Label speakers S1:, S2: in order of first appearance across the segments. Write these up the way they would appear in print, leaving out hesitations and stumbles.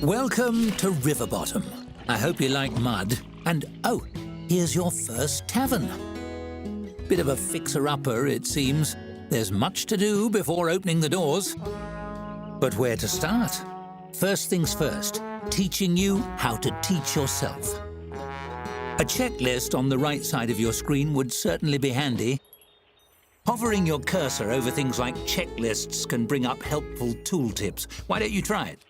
S1: Welcome to River Bottom. I hope you like mud. And oh, here's your first tavern. Bit of a fixer-upper, it seems. There's much to do before opening the doors. But where to start? First things first, teaching you how to teach yourself. A checklist on the right side of your screen would certainly be handy. Hovering your cursor over things like checklists can bring up helpful tooltips. Why don't you try it?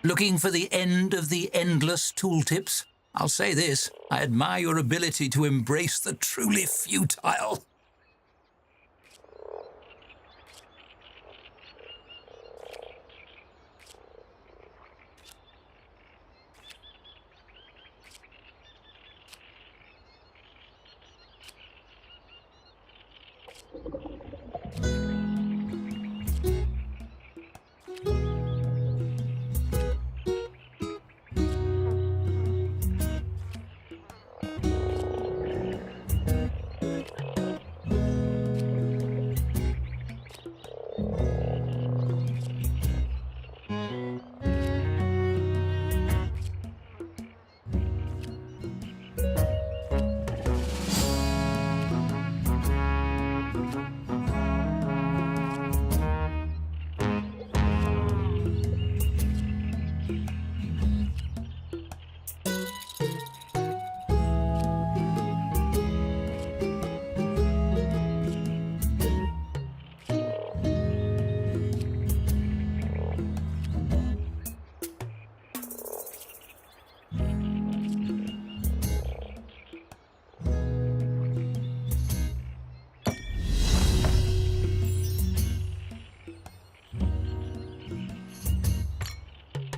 S1: Looking for the end of the endless tooltips? I'll say this, I admire your ability to embrace the truly futile.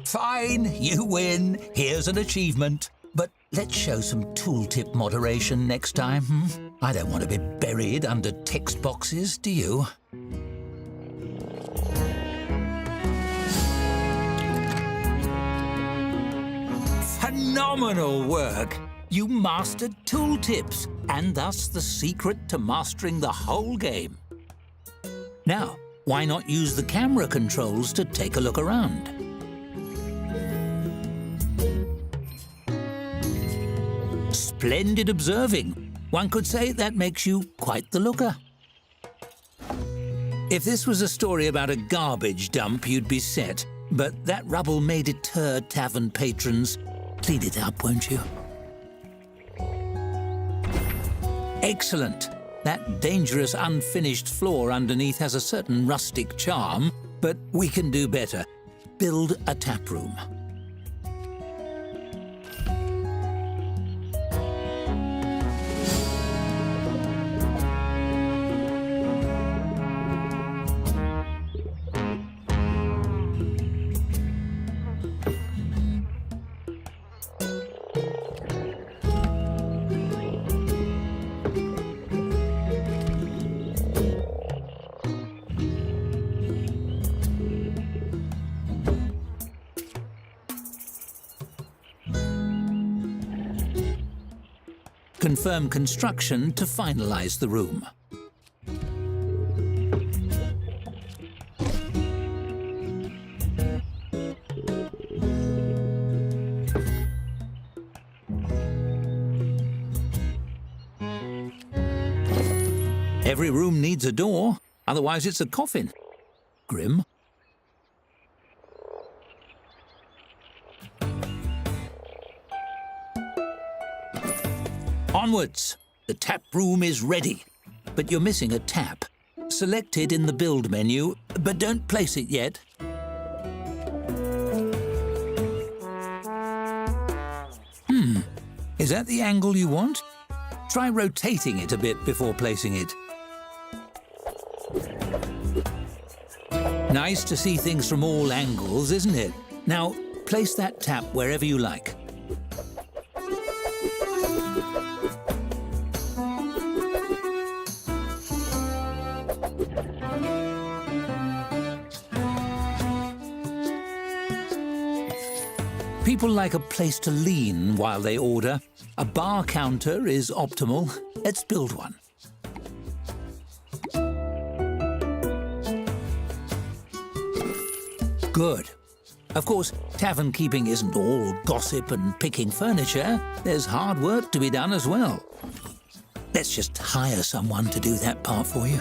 S1: Fine, you win. Here's an achievement. But let's show some tooltip moderation next time, I don't want to be buried under text boxes, do you? Phenomenal work! You mastered tooltips, and thus the secret to mastering the whole game. Now, why not use the camera controls to take a look around? Splendid observing. One could say that makes you quite the looker. If this was a story about a garbage dump, you'd be set. But that rubble may deter tavern patrons. Clean it up, won't you? Excellent. That dangerous unfinished floor underneath has a certain rustic charm, but we can do better. build a tap room. Confirm construction to finalize the room. Every room needs a door, otherwise it's a coffin. Grim. Onwards! The tap room is ready. But you're missing a tap. Select it in the build menu, but don't place it yet. Is that the angle you want? Try rotating it a bit before placing it. Nice to see things from all angles, isn't it? Now, place that tap wherever you like. People like a place to lean while they order. A bar counter is optimal. Let's build one. Good. Of course, tavern keeping isn't all gossip and picking furniture. There's hard work to be done as well. Let's just hire someone to do that part for you.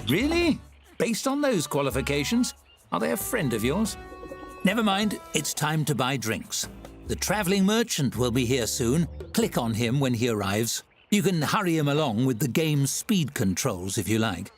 S1: Really? Based on those qualifications? Are they a friend of yours? Never mind, it's time to buy drinks. The travelling merchant will be here soon. Click on him when he arrives. You can hurry him along with the game's speed controls if you like.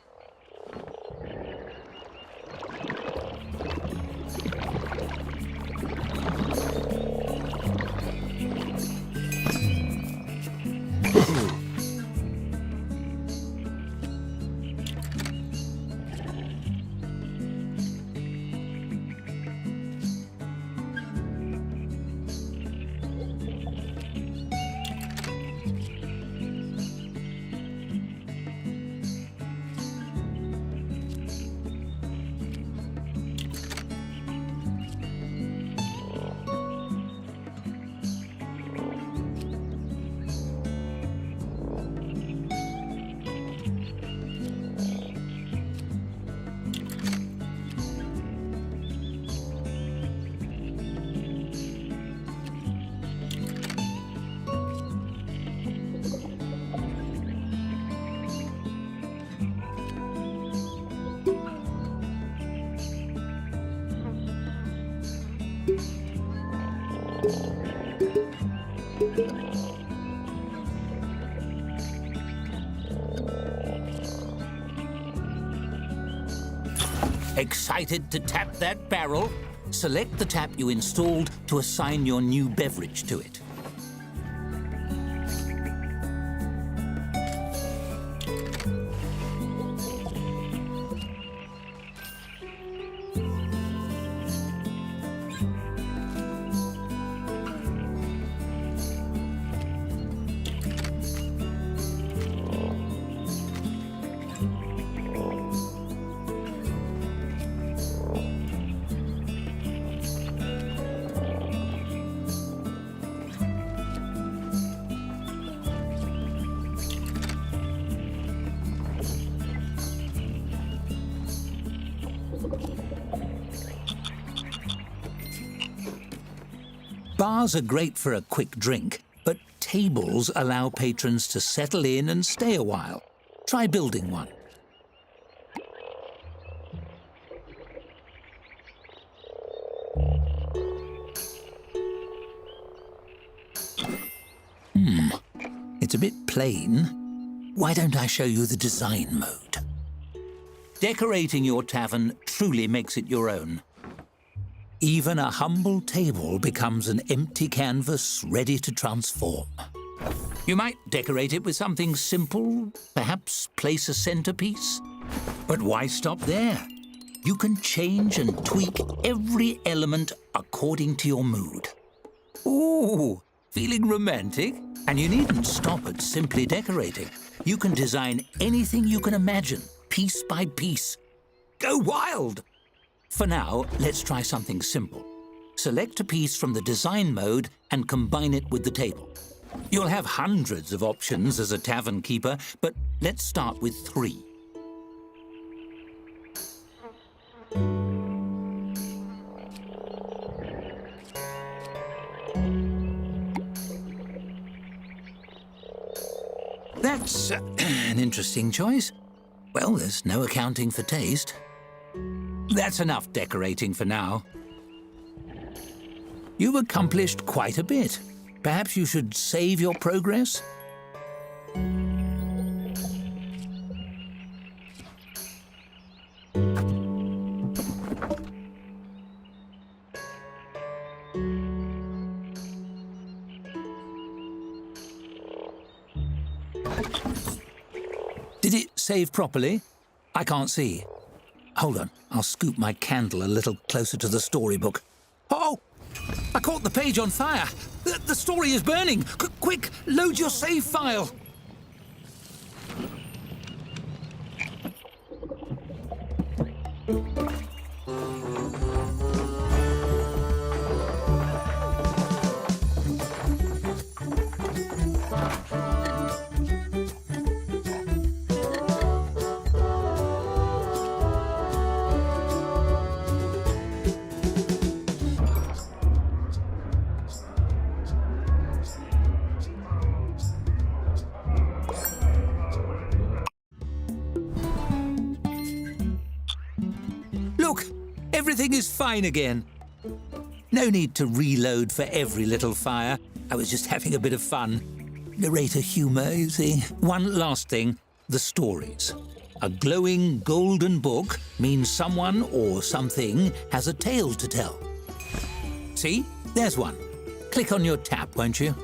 S1: Excited to tap that barrel? Select the tap you installed to assign your new beverage to it. Bars are great for a quick drink, but tables allow patrons to settle in and stay a while. Try building one. It's a bit plain. Why don't I show you the design mode? Decorating your tavern truly makes it your own. Even a humble table becomes an empty canvas ready to transform. You might decorate it with something simple, perhaps place a centerpiece. But why stop there? You can change and tweak every element according to your mood. Ooh, feeling romantic? And you needn't stop at simply decorating. You can design anything you can imagine, piece by piece. Go wild! For now, let's try something simple. Select a piece from the design mode and combine it with the table. You'll have hundreds of options as a tavern keeper, but let's start with 3. That's an interesting choice. Well, there's no accounting for taste. That's enough decorating for now. You've accomplished quite a bit. Perhaps you should save your progress? Did it save properly? I can't see. Hold on, I'll scoop my candle a little closer to the storybook. Oh! I caught the page on fire! The story is burning! Quick, load your save file! Look, everything is fine again. No need to reload for every little fire. I was just having a bit of fun. Narrator humor, you see. One last thing, the stories. A glowing golden book means someone or something has a tale to tell. See? There's one. Click on your tap, won't you?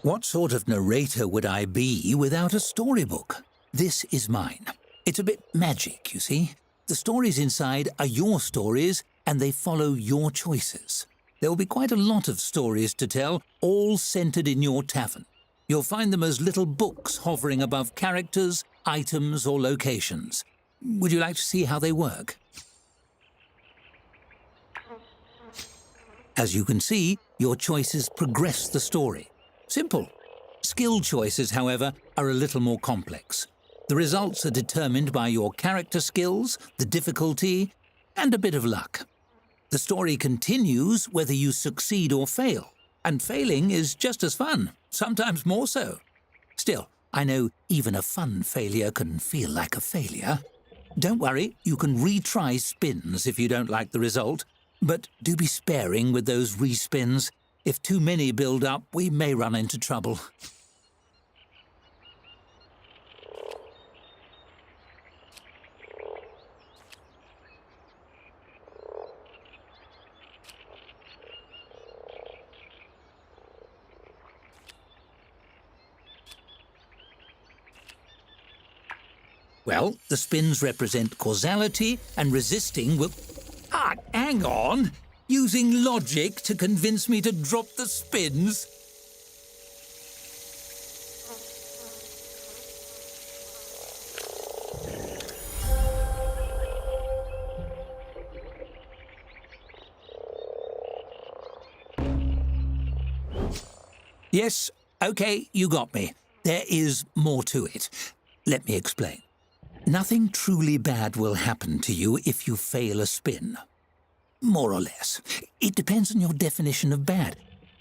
S1: What sort of narrator would I be without a storybook? This is mine. It's a bit magic, you see. The stories inside are your stories, and they follow your choices. There will be quite a lot of stories to tell, all centered in your tavern. You'll find them as little books hovering above characters, items, or locations. Would you like to see how they work? As you can see, your choices progress the story. Simple. Skill choices, however, are a little more complex. The results are determined by your character skills, the difficulty, and a bit of luck. The story continues whether you succeed or fail, and failing is just as fun, sometimes more so. Still, I know even a fun failure can feel like a failure. Don't worry, you can retry spins if you don't like the result, but do be sparing with those respins. If too many build up, we may run into trouble. Well, the spins represent causality, and resisting will... Ah, hang on! Using logic to convince me to drop the spins? Yes, okay, you got me. There is more to it. Let me explain. Nothing truly bad will happen to you if you fail a spin. More or less. It depends on your definition of bad.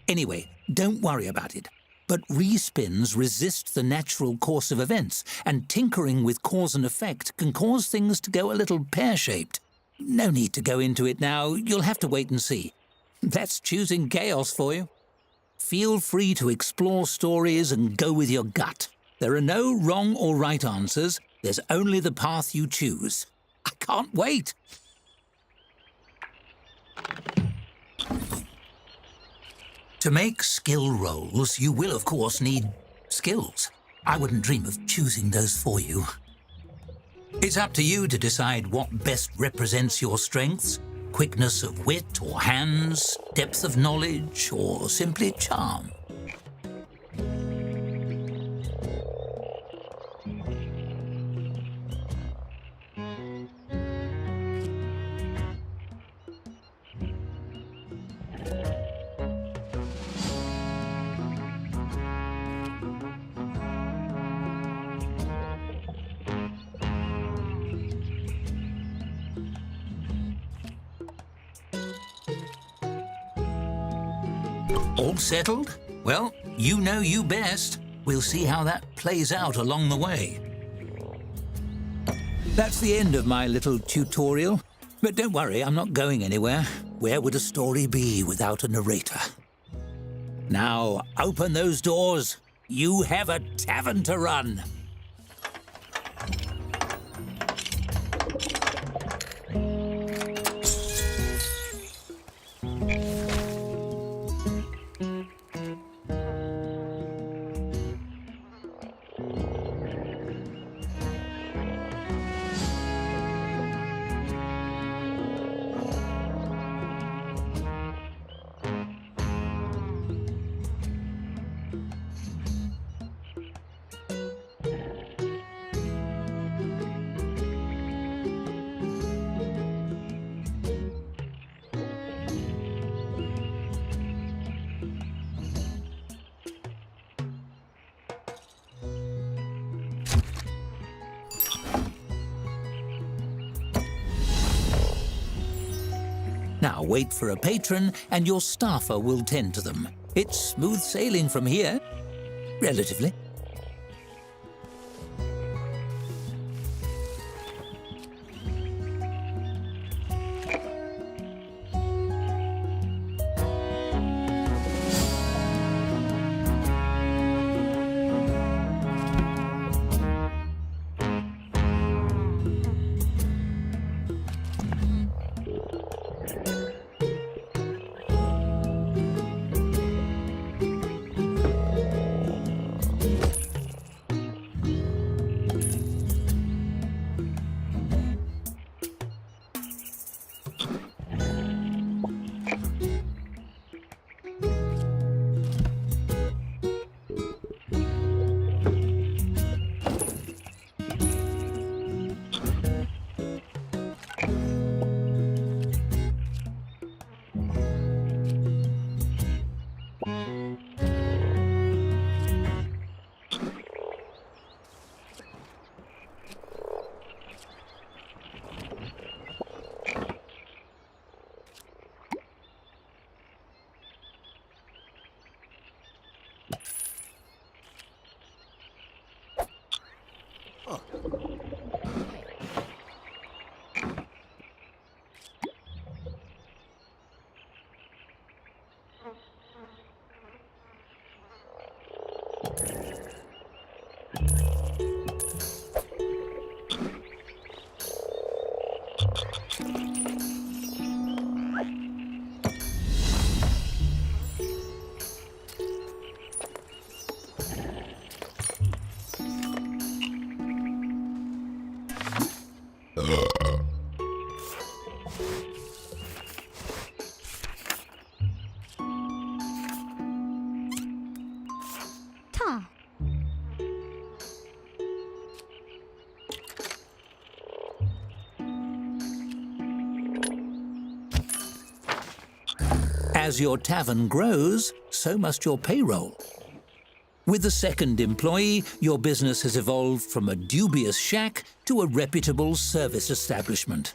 S1: Anyway, don't worry about it. But respins resist the natural course of events, and tinkering with cause and effect can cause things to go a little pear-shaped. No need to go into it now. You'll have to wait and see. That's choosing chaos for you. Feel free to explore stories and go with your gut. There are no wrong or right answers. There's only the path you choose. I can't wait. To make skill rolls, you will, of course, need skills. I wouldn't dream of choosing those for you. It's up to you to decide what best represents your strengths. Quickness of wit or hands, depth of knowledge, or simply charm. All settled? Well, you know you best. We'll see how that plays out along the way. That's the end of my little tutorial. But don't worry, I'm not going anywhere. Where would a story be without a narrator? Now, open those doors. You have a tavern to run. Now wait for a patron and your staffer will tend to them. It's smooth sailing from here, relatively. As your tavern grows, so must your payroll. With the second employee, your business has evolved from a dubious shack to a reputable service establishment.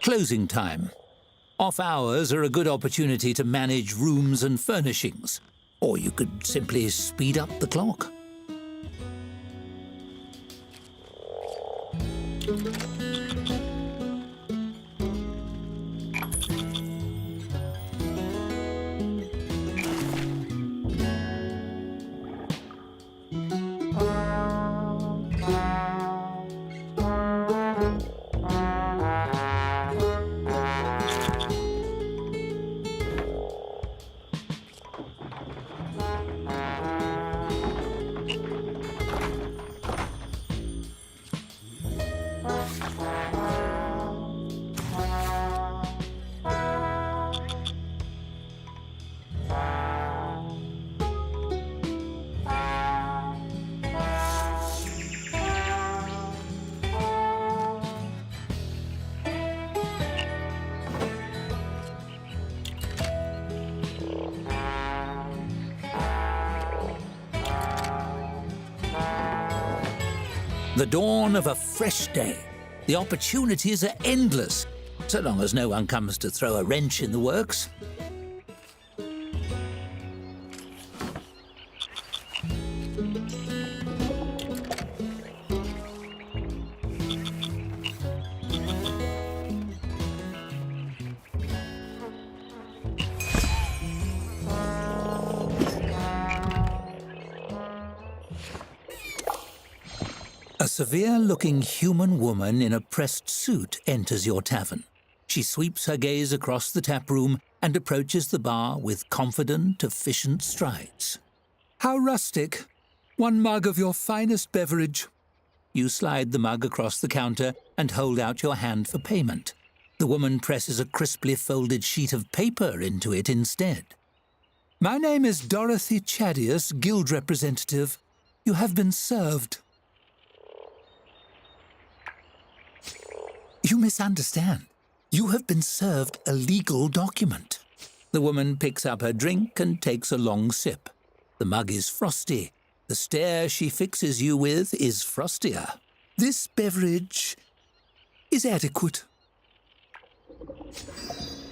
S1: Closing time. Off hours are a good opportunity to manage rooms and furnishings, or you could simply speed up the clock. The dawn of a fresh day. The opportunities are endless, so long as no one comes to throw a wrench in the works. A severe-looking human woman in a pressed suit enters your tavern. She sweeps her gaze across the tap room and approaches the bar with confident, efficient strides. How rustic! 1 mug of your finest beverage. You slide the mug across the counter and hold out your hand for payment. The woman presses a crisply folded sheet of paper into it instead. My name is Dorothy Chadius, guild representative. You have been served. You misunderstand. You have been served a legal document. The woman picks up her drink and takes a long sip. The mug is frosty. The stare she fixes you with is frostier. This beverage is adequate.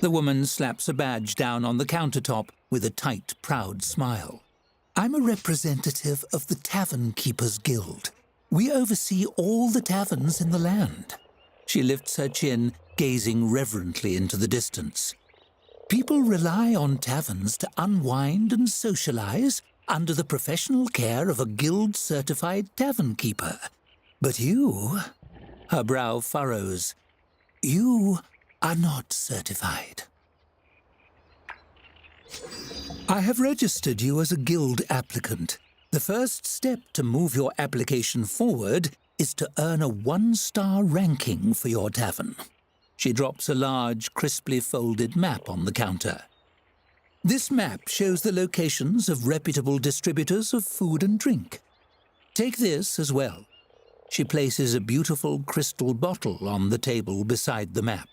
S1: The woman slaps a badge down on the countertop with a tight, proud smile. I'm a representative of the Tavern Keepers Guild. We oversee all the taverns in the land. She lifts her chin, gazing reverently into the distance. People rely on taverns to unwind and socialize under the professional care of a guild-certified tavern keeper. But you, her brow furrows, you are not certified. I have registered you as a guild applicant. The first step to move your application forward is to earn a 1-star ranking for your tavern. She drops a large, crisply folded map on the counter. This map shows the locations of reputable distributors of food and drink. Take this as well. She places a beautiful crystal bottle on the table beside the map.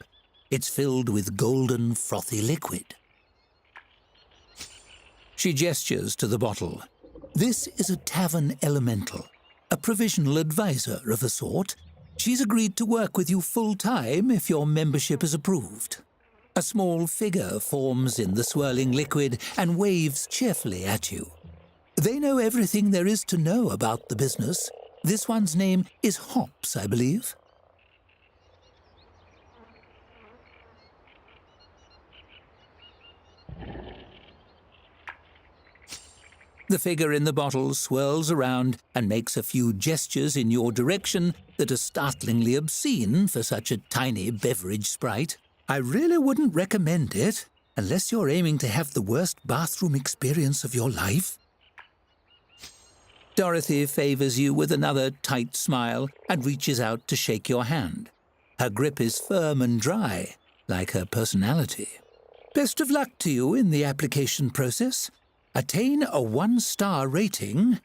S1: It's filled with golden, frothy liquid. She gestures to the bottle. This is a tavern elemental, a provisional advisor of a sort. She's agreed to work with you full-time if your membership is approved. A small figure forms in the swirling liquid and waves cheerfully at you. They know everything there is to know about the business. This one's name is Hops, I believe. The figure in the bottle swirls around and makes a few gestures in your direction that are startlingly obscene for such a tiny beverage sprite. I really wouldn't recommend it, unless you're aiming to have the worst bathroom experience of your life. Dorothy favors you with another tight smile and reaches out to shake your hand. Her grip is firm and dry, like her personality. Best of luck to you in the application process. Attain a 1-star rating,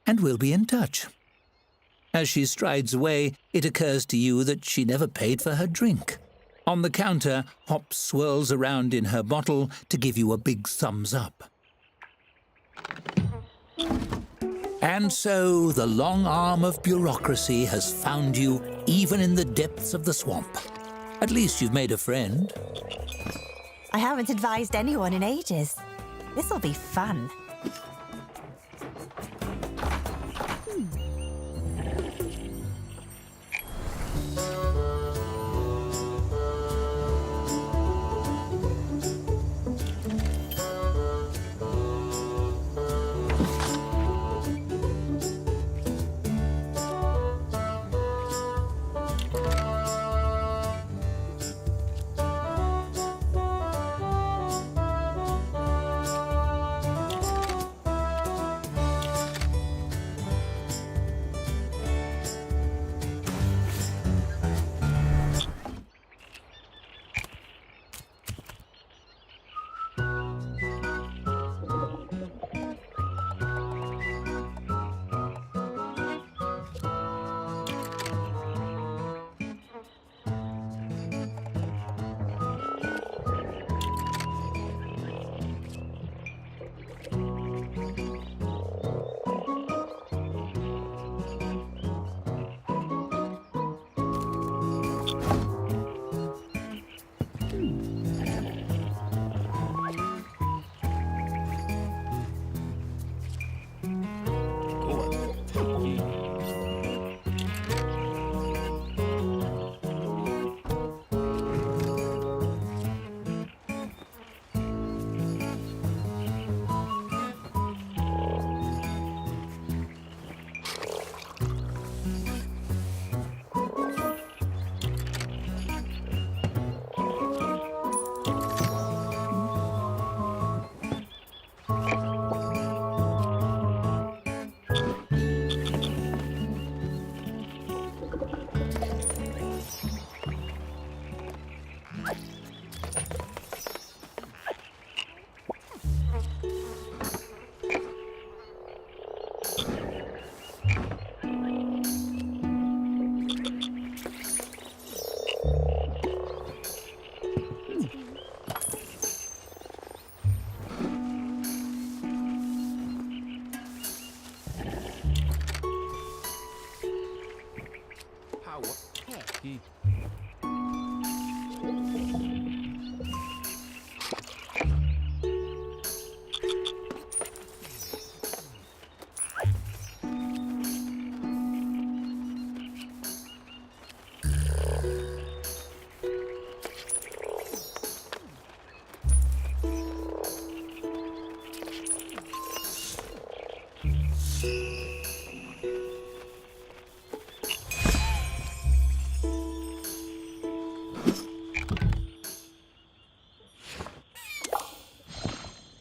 S1: and we'll be in touch. As she strides away, it occurs to you that she never paid for her drink. On the counter, Hops swirls around in her bottle to give you a big thumbs up. And so the long arm of bureaucracy has found you even in the depths of the swamp. At least you've made a friend.
S2: I haven't advised anyone in ages. This'll be fun.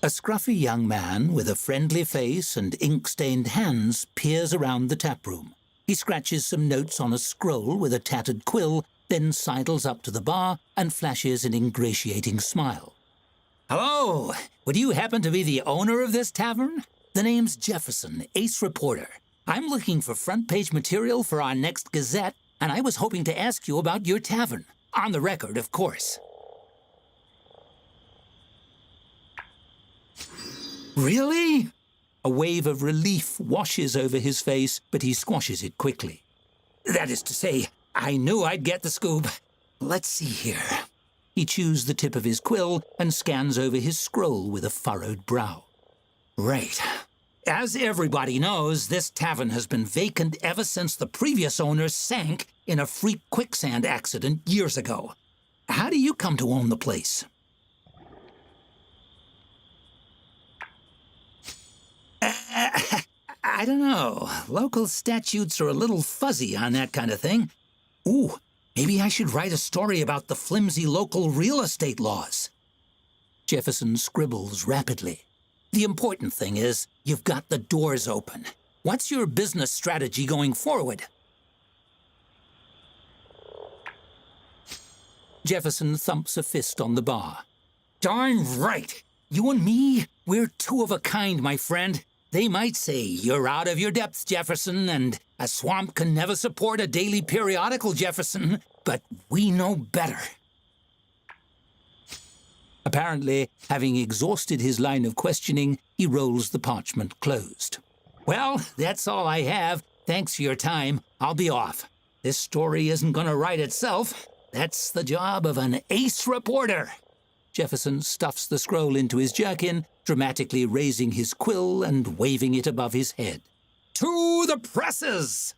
S1: A scruffy young man with a friendly face and ink-stained hands peers around the taproom. He scratches some notes on a scroll with a tattered quill, then sidles up to the bar and flashes an ingratiating smile. Hello! Would you happen to be the owner of this tavern? The name's Jefferson, ace reporter. I'm looking for front-page material for our next Gazette, and I was hoping to ask you about your tavern. On the record, of course. Really? A wave of relief washes over his face, but he squashes it quickly. That is to say, I knew I'd get the scoop. Let's see here. He chews the tip of his quill and scans over his scroll with a furrowed brow. Right. As everybody knows, this tavern has been vacant ever since the previous owner sank in a freak quicksand accident years ago. How do you come to own the place? I don't know. Local statutes are a little fuzzy on that kind of thing. Ooh, maybe I should write a story about the flimsy local real estate laws. Jefferson scribbles rapidly. The important thing is you've got the doors open. What's your business strategy going forward? Jefferson thumps a fist on the bar. Darn right. You and me, we're two of a kind, my friend. They might say you're out of your depth, Jefferson, and a swamp can never support a daily periodical, Jefferson, but we know better. Apparently, having exhausted his line of questioning, he rolls the parchment closed. Well, that's all I have. Thanks for your time. I'll be off. This story isn't going to write itself. That's the job of an ace reporter. Jefferson stuffs the scroll into his jerkin, dramatically raising his quill and waving it above his head. To the presses!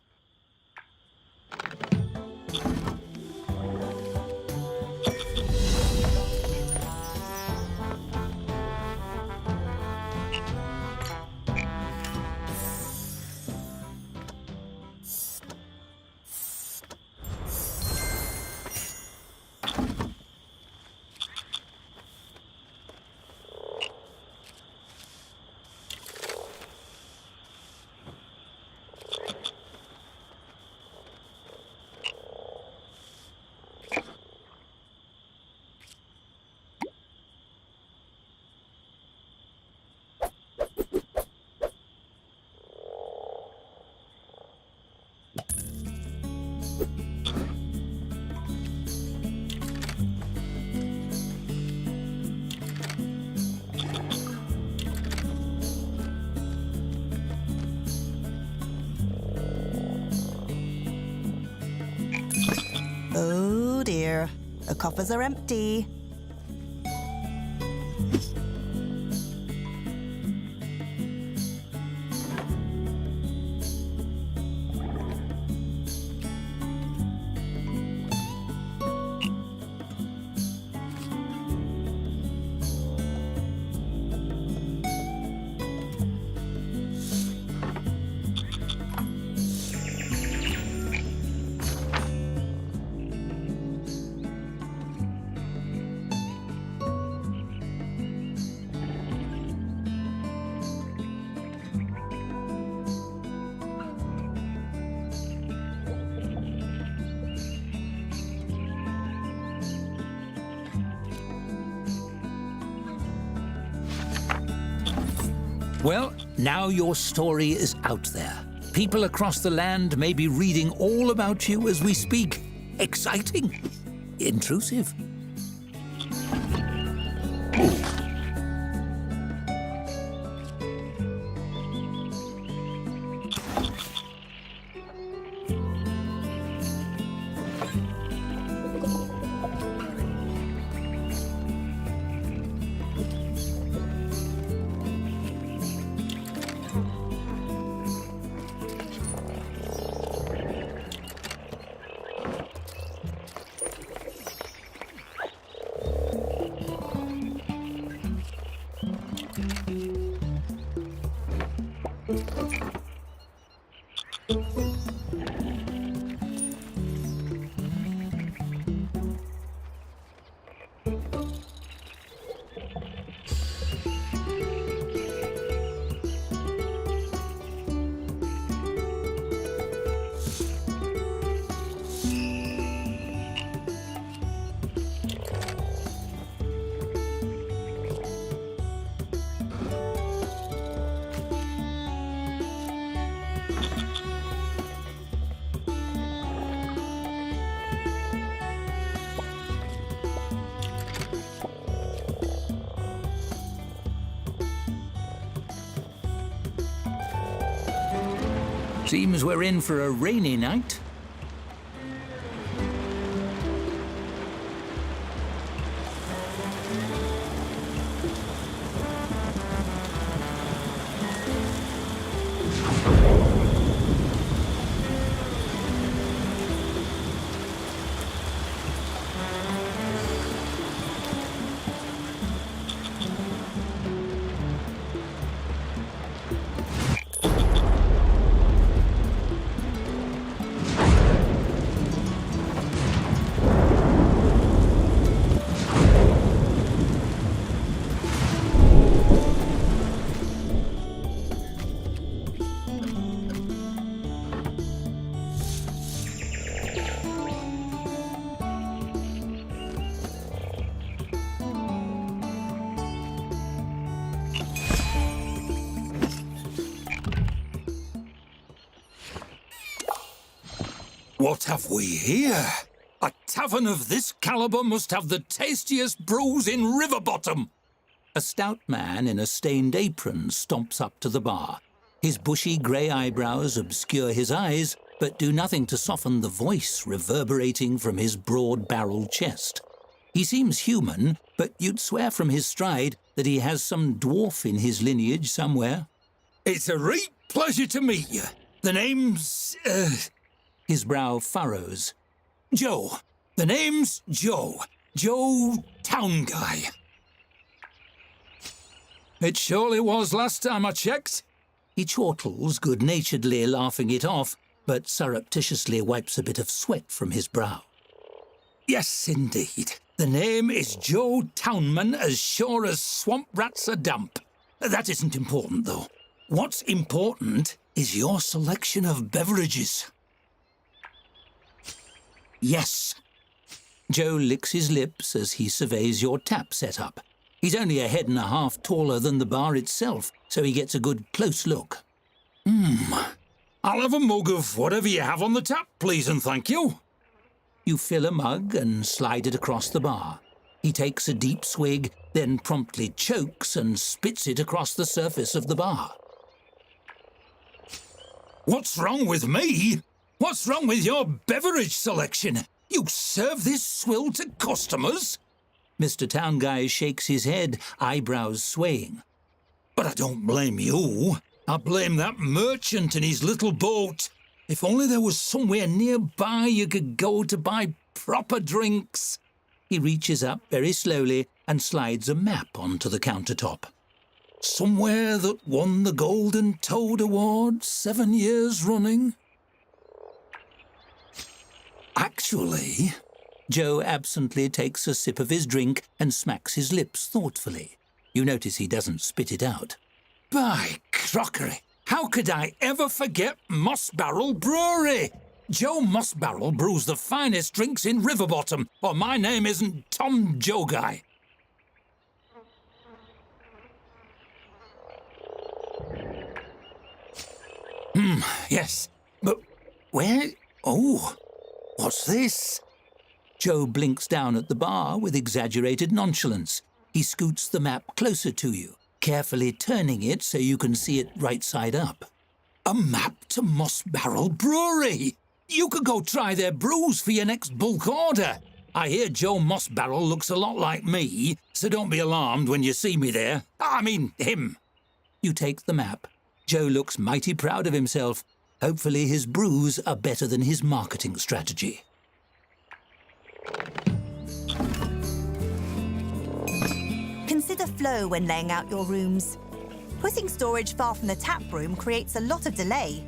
S2: Oh dear, the coffers are empty.
S1: Well, now your story is out there. People across the land may be reading all about you as we speak. Exciting. Intrusive. Seems we're in for a rainy night.
S3: What have we here? A tavern of this caliber must have the tastiest brews in Riverbottom.
S1: A stout man in a stained apron stomps up to the bar. His bushy grey eyebrows obscure his eyes, but do nothing to soften the voice reverberating from his broad-barreled chest. He seems human, but you'd swear from his stride that he has some dwarf in his lineage somewhere.
S3: It's a real pleasure to meet you. The name's...
S1: His brow furrows.
S3: Joe. The name's Joe. Joe Town Guy. It surely was last time I checked.
S1: He chortles good-naturedly, laughing it off, but surreptitiously wipes a bit of sweat from his brow.
S3: Yes, indeed. The name is Joe Townman, as sure as swamp rats are damp. That isn't important, though. What's important is your selection of beverages.
S1: Yes. Joe licks his lips as he surveys your tap setup. He's only a head and a half taller than the bar itself, so he gets a good close look.
S3: I'll have a mug of whatever you have on the tap, please and thank you.
S1: You fill a mug and slide it across the bar. He takes a deep swig, then promptly chokes and spits it across the surface of the bar.
S3: What's wrong with me? What's wrong with your beverage selection? You serve this swill to customers?
S1: Mr. Town Guy shakes his head, eyebrows swaying.
S3: But I don't blame you. I blame that merchant and his little boat. If only there was somewhere nearby you could go to buy proper drinks.
S1: He reaches up very slowly and slides a map onto the countertop.
S3: Somewhere that won the Golden Toad Award 7 years running?
S1: Actually, Joe absently takes a sip of his drink and smacks his lips thoughtfully. You notice he doesn't spit it out.
S3: By crockery! How could I ever forget Moss Barrel Brewery? Joe Moss Barrel brews the finest drinks in Riverbottom, or my name isn't Tom Joe Guy. Yes, but where... Oh, what's this?
S1: Joe blinks down at the bar with exaggerated nonchalance. He scoots the map closer to you, carefully turning it so you can see it right side up.
S3: A map to Moss Barrel Brewery! You could go try their brews for your next bulk order. I hear Joe Moss Barrel looks a lot like me, so don't be alarmed when you see me there. I mean, him.
S1: You take the map. Joe looks mighty proud of himself. Hopefully his brews are better than his marketing strategy.
S2: Consider flow when laying out your rooms. Putting storage far from the tap room creates a lot of delay.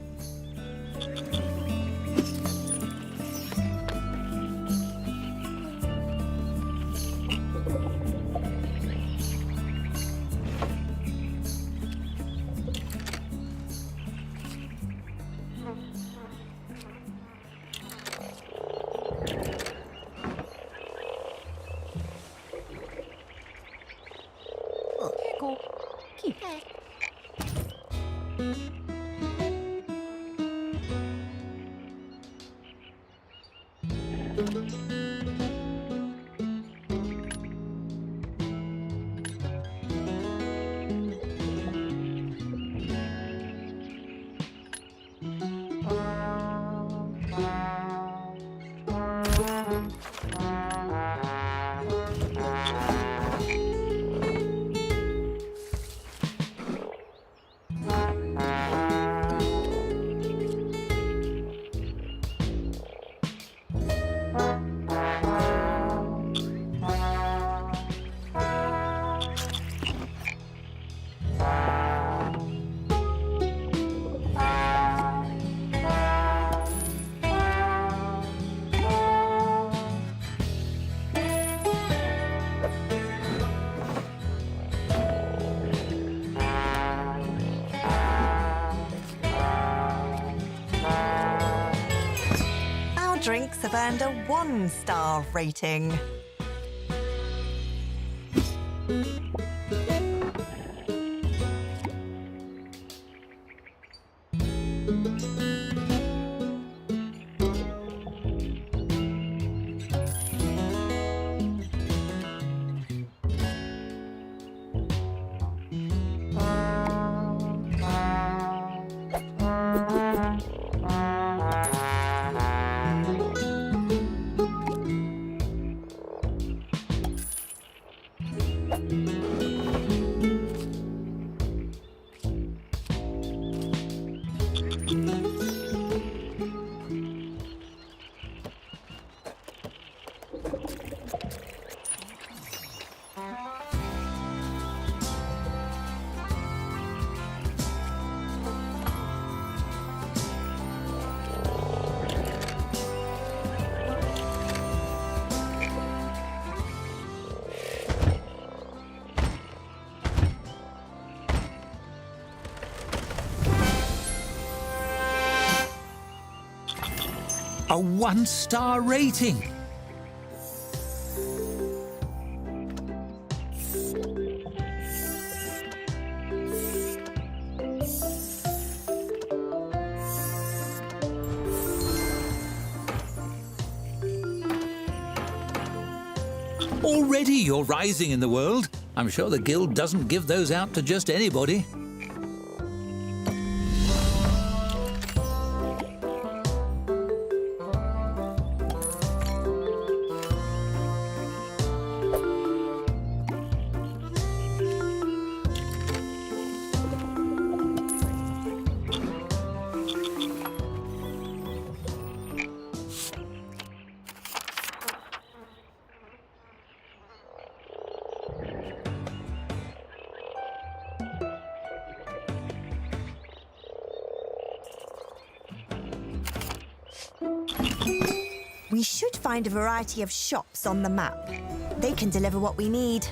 S2: Drinks have earned a 1-star rating.
S1: A 1-star rating. Already you're rising in the world. I'm sure the guild doesn't give those out to just anybody.
S2: We should find a variety of shops on the map. They can deliver what we need.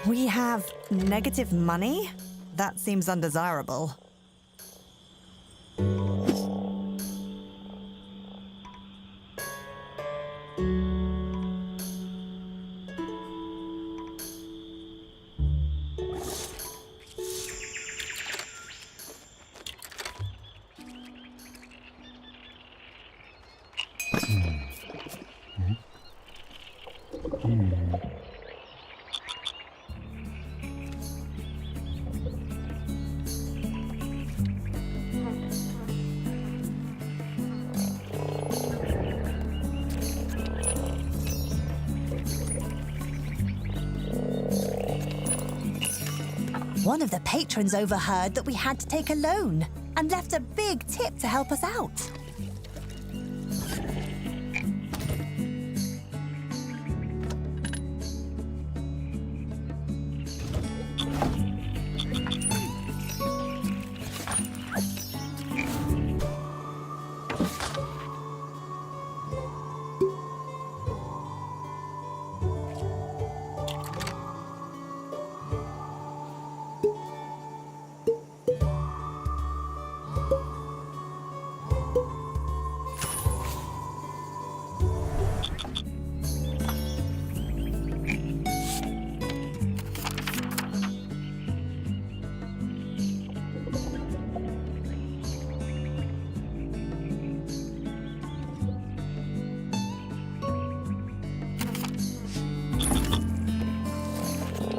S2: We have negative money? That seems undesirable. One of the patrons overheard that we had to take a loan and left a big tip to help us out.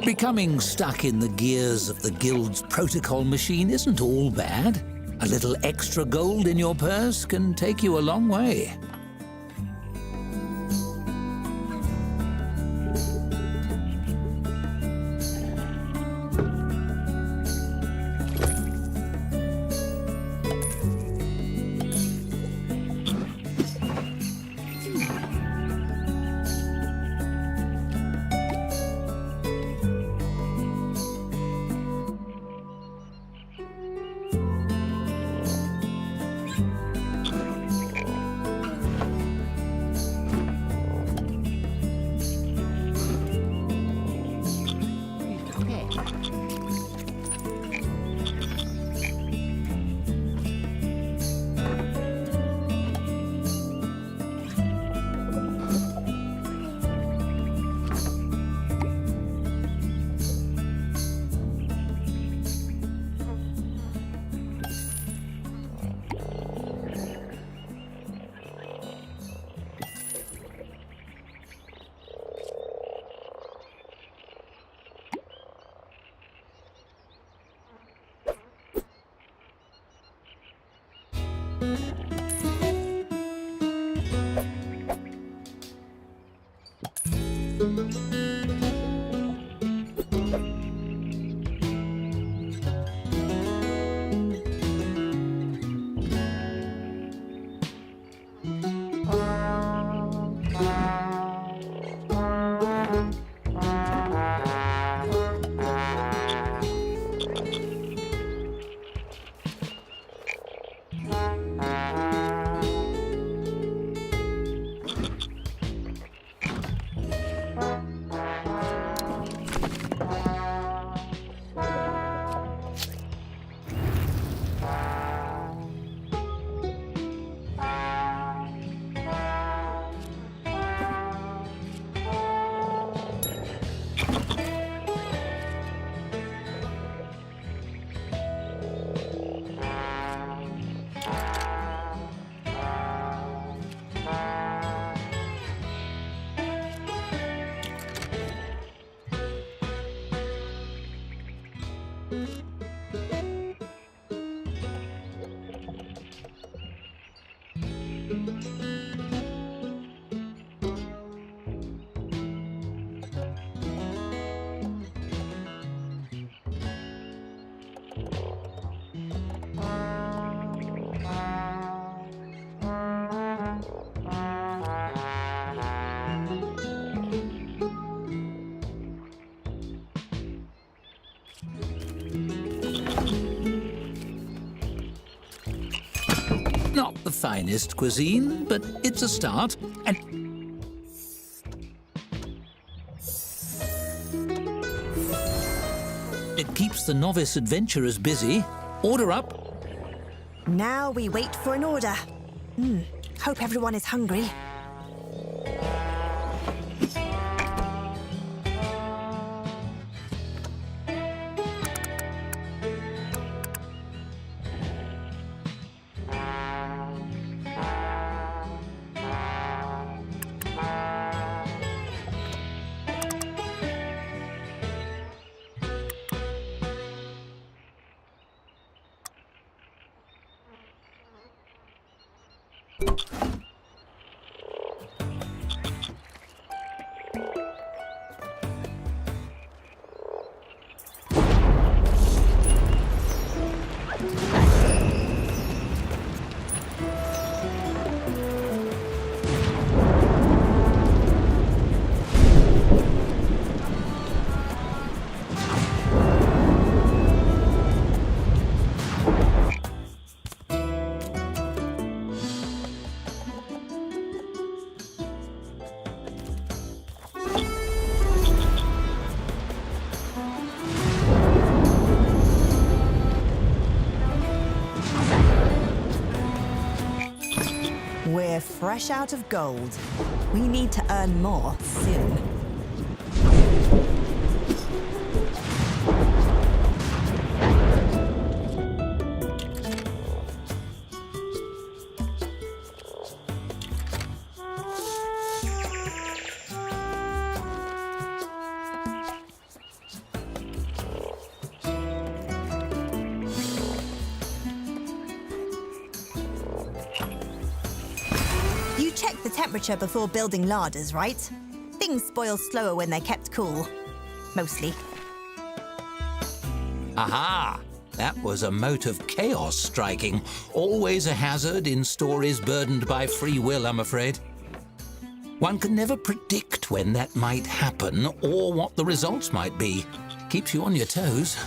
S1: Becoming stuck in the gears of the guild's protocol machine isn't all bad. A little extra gold in your purse can take you a long way. Not the finest cuisine, but it's a start. And It keeps the novice adventurers busy. Order up.
S2: Now we wait for an order. Hope everyone is hungry. We're fresh out of gold. We need to earn more soon. You check the temperature before building larders, right? Things spoil slower when they're kept cool. Mostly.
S1: Aha! That was a mote of chaos striking. Always a hazard in stories burdened by free will, I'm afraid. One can never predict when that might happen or what the results might be. Keeps you on your toes.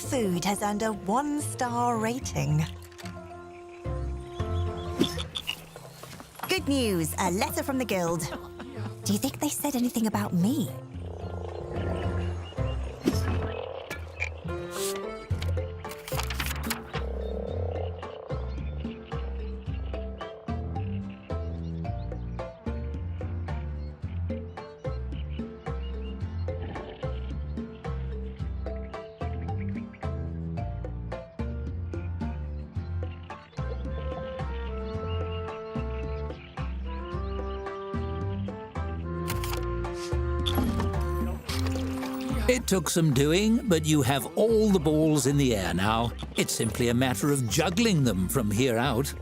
S2: food has earned a 1-star rating. Good news, a letter from the guild. Do you think they said anything about me?
S1: It took some doing, but you have all the balls in the air now. It's simply a matter of juggling them from here out.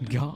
S4: Ja.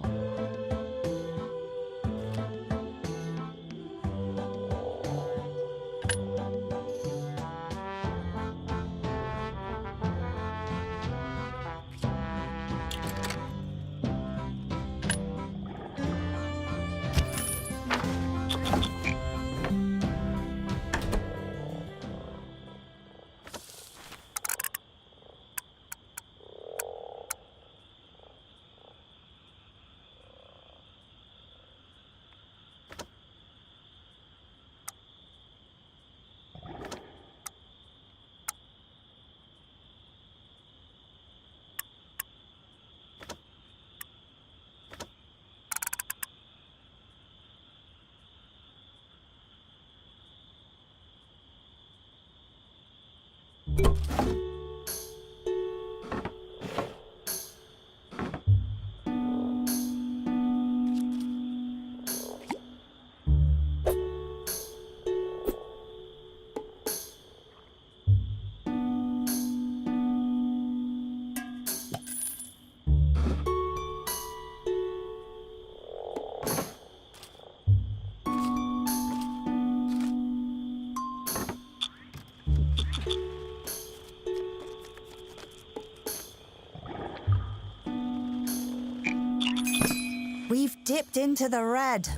S2: We've dipped into the red.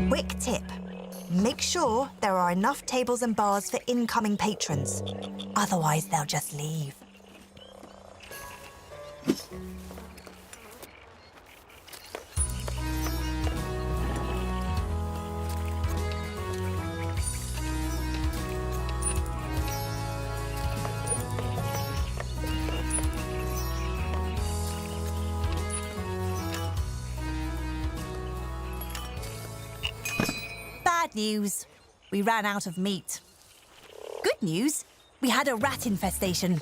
S2: Quick tip. Make sure there are enough tables and bars for incoming patrons. Otherwise, they'll just leave. Bad news. We ran out of meat. Good news. We had a rat infestation.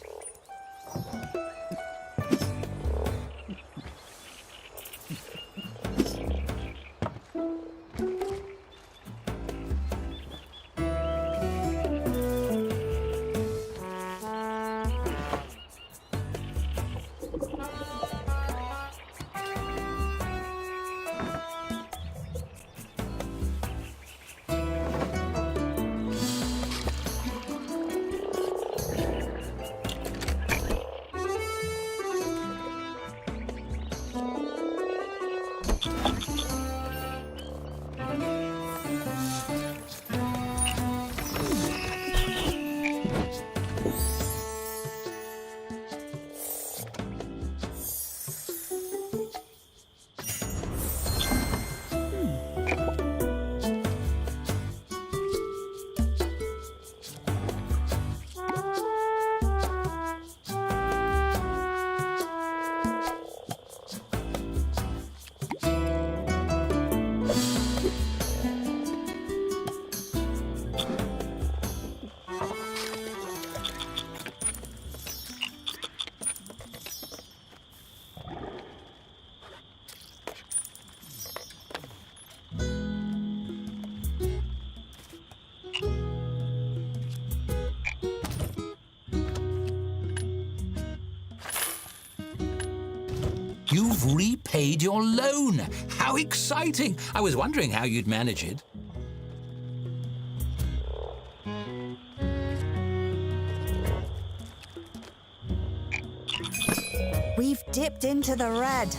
S1: You've repaid your loan. How exciting! I was wondering how you'd manage it.
S2: We've dipped into the red.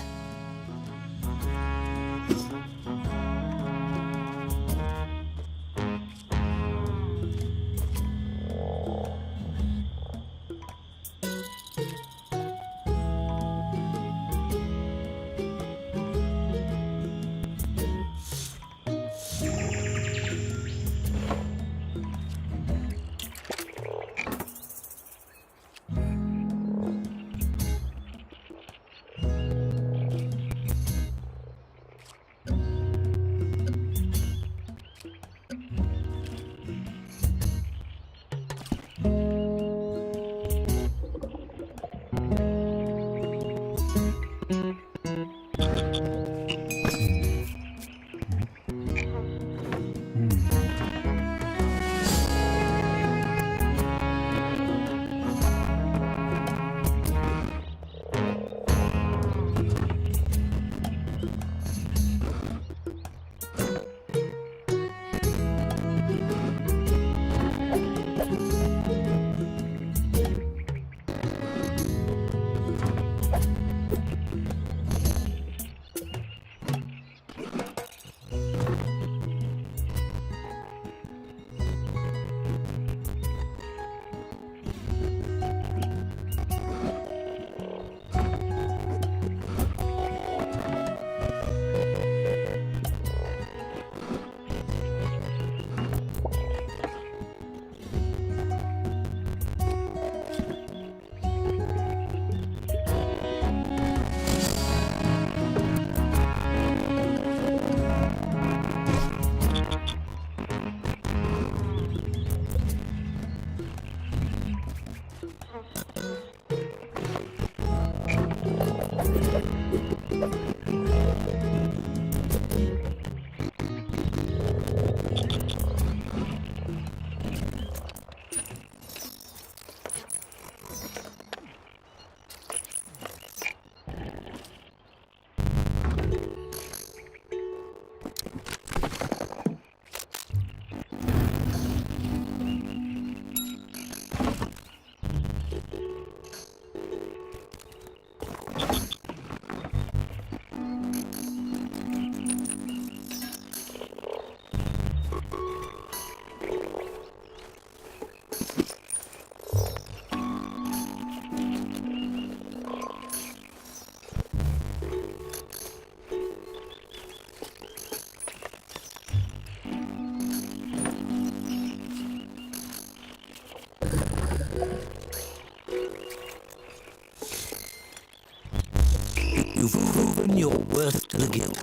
S1: You've proven your worth to the guild.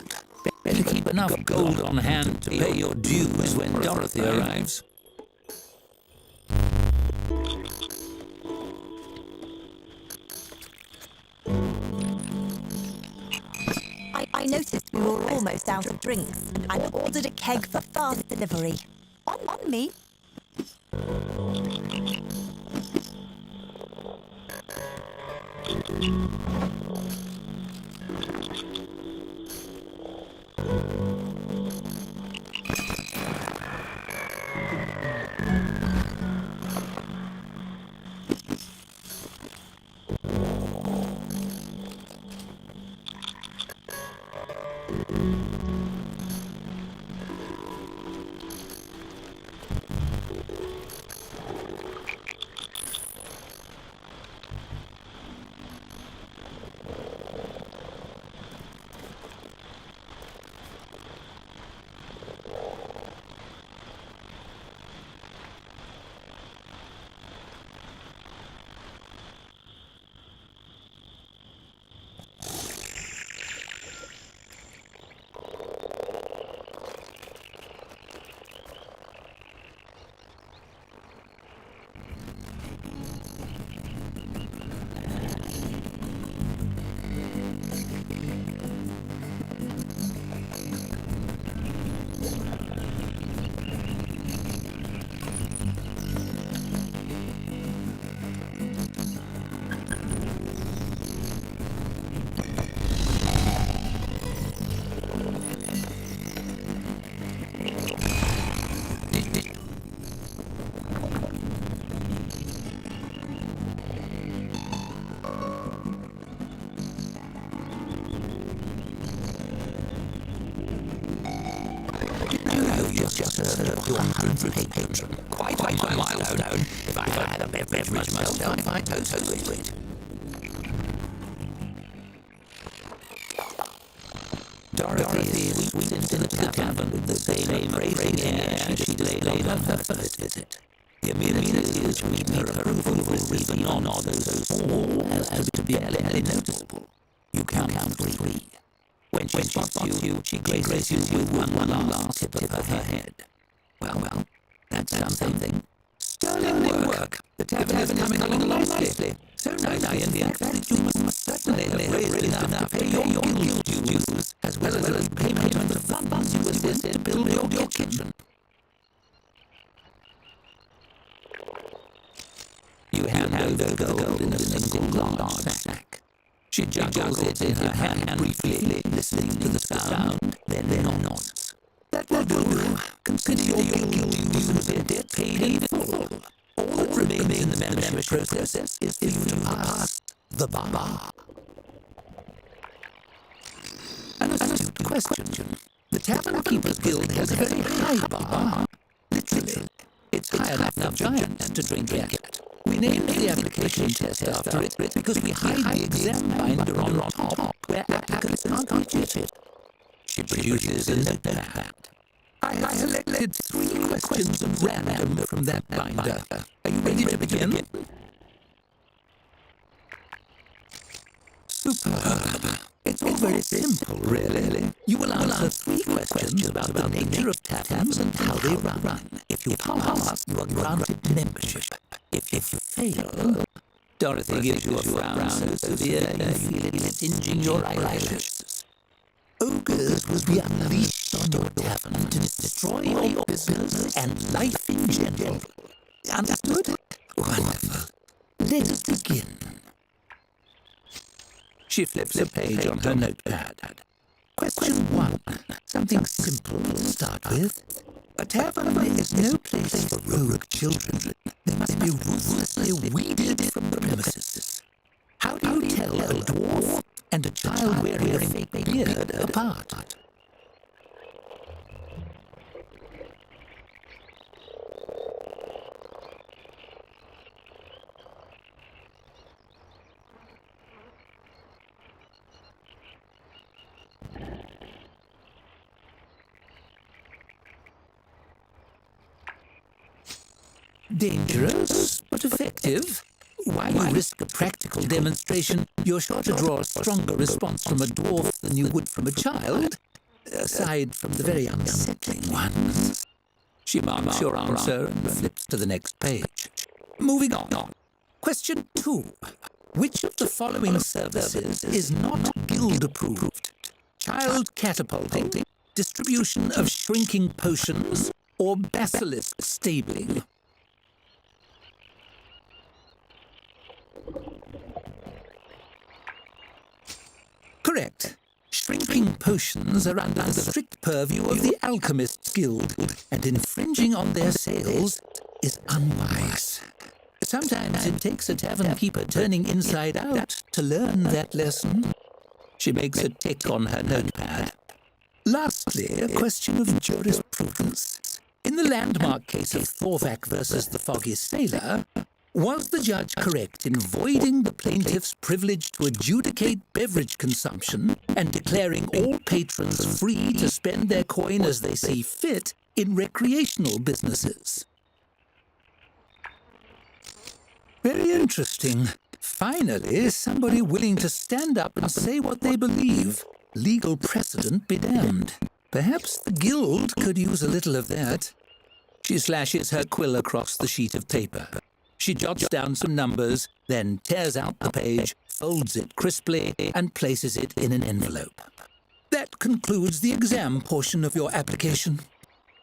S1: Better keep enough gold on hand to pay your dues when Dorothy arrives.
S2: I noticed we were almost out of drinks and ordered a keg for fast delivery. On me.
S1: Just served your 100th patron. Quite a milestone. If I had a beverage myself, I'd toast to it. Dorothy sweeps into the tavern with the same praising air she displayed on her first visit. The amenities which meet her approval receive a nod so small as to be barely noticeable. You count 3. When she spots you, she graces you with one last tip of her head. Well, that's something. Sterling work. The tavern is coming along nicely. So nicely, in fact, that you must certainly have raised enough to pay your guild dues, as well as payment of the funds you were sent to build your kitchen. You hand over the gold in a single large sack. She juggles it in her hand briefly, listening to the sound, then nods. That will do. Consider your guild dues a debt paid in full. All that remains in the membership process is for you to pass the bar. An astute question. The Tavern Keeper's Guild has a very high bar. Literally, it's high enough for giants to drink at. We named the application test after it because we hide the exam binder on top where applicants can't reach it. She produces a notepad. I selected 3 questions at random from that binder. Are you ready to begin? Superb. It's all very simple, really. You will answer 3 questions about the nature of taverns and how they run. If you pass, you are granted membership. If you fail, Dorothy gives you a frown so severe you feel it singeing your eyelashes. Ogres will be unleashed on your tavern to destroy your business and life in general. Understood? Wonderful. Let us begin. She flips a page on her notepad. Question 1. Something simple to start with. A tavern is no place for rogue children. They must be ruthlessly weeded from the premises. How do you tell a dwarf and a child wearing a fake beard apart? Dangerous, but effective. While you risk a practical demonstration, you're sure to draw a stronger response from a dwarf than you would from a child, aside from the very unsettling ones. She marks your answer and flips to the next page. Moving on. Question 2. Which of the following services is not guild-approved? Child catapulting, distribution of shrinking potions, or basilisk stabling? Correct. Shrinking potions are under the strict purview of the Alchemists Guild, and infringing on their sales is unwise. Sometimes it takes a tavern keeper turning inside out to learn that lesson. She makes a tick on her notepad. Lastly, a question of jurisprudence. In the landmark case of Thorvak versus the Foggy Sailor, was the judge correct in voiding the plaintiff's privilege to adjudicate beverage consumption and declaring all patrons free to spend their coin as they see fit in recreational businesses? Very interesting. Finally, somebody willing to stand up and say what they believe. Legal precedent be damned. Perhaps the guild could use a little of that. She slashes her quill across the sheet of paper. She jots down some numbers, then tears out the page, folds it crisply, and places it in an envelope. That concludes the exam portion of your application.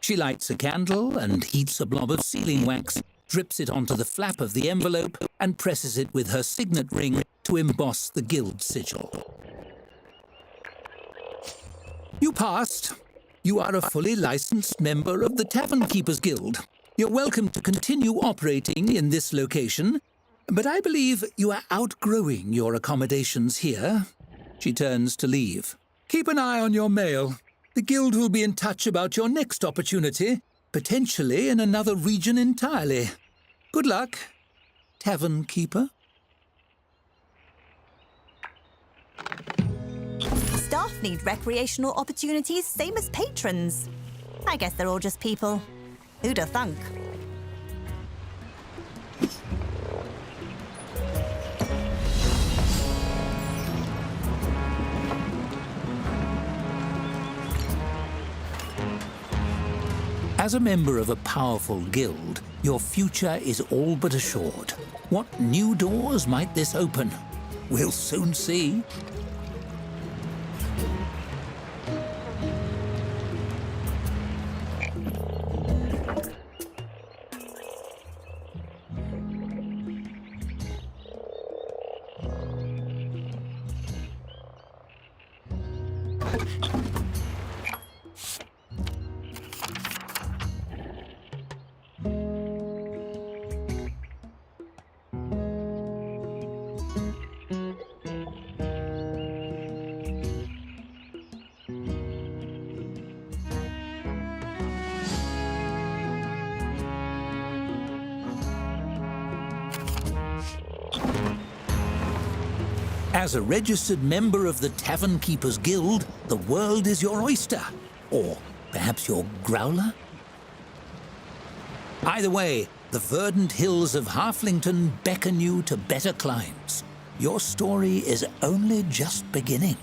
S1: She lights a candle and heats a blob of sealing wax, drips it onto the flap of the envelope, and presses it with her signet ring to emboss the guild sigil. You passed. You are a fully licensed member of the Tavern Keepers Guild. You're welcome to continue operating in this location, but I believe you are outgrowing your accommodations here. She turns to leave. Keep an eye on your mail. The guild will be in touch about your next opportunity, potentially in another region entirely. Good luck, Tavern Keeper.
S2: Staff need recreational opportunities, same as patrons. I guess they're all just people. Who'da thunk?
S1: As a member of a powerful guild, your future is all but assured. What new doors might this open? We'll soon see. As a registered member of the Tavern Keepers Guild, the world is your oyster. Or perhaps your growler? Either way, the verdant hills of Halflington beckon you to better climes. Your story is only just beginning.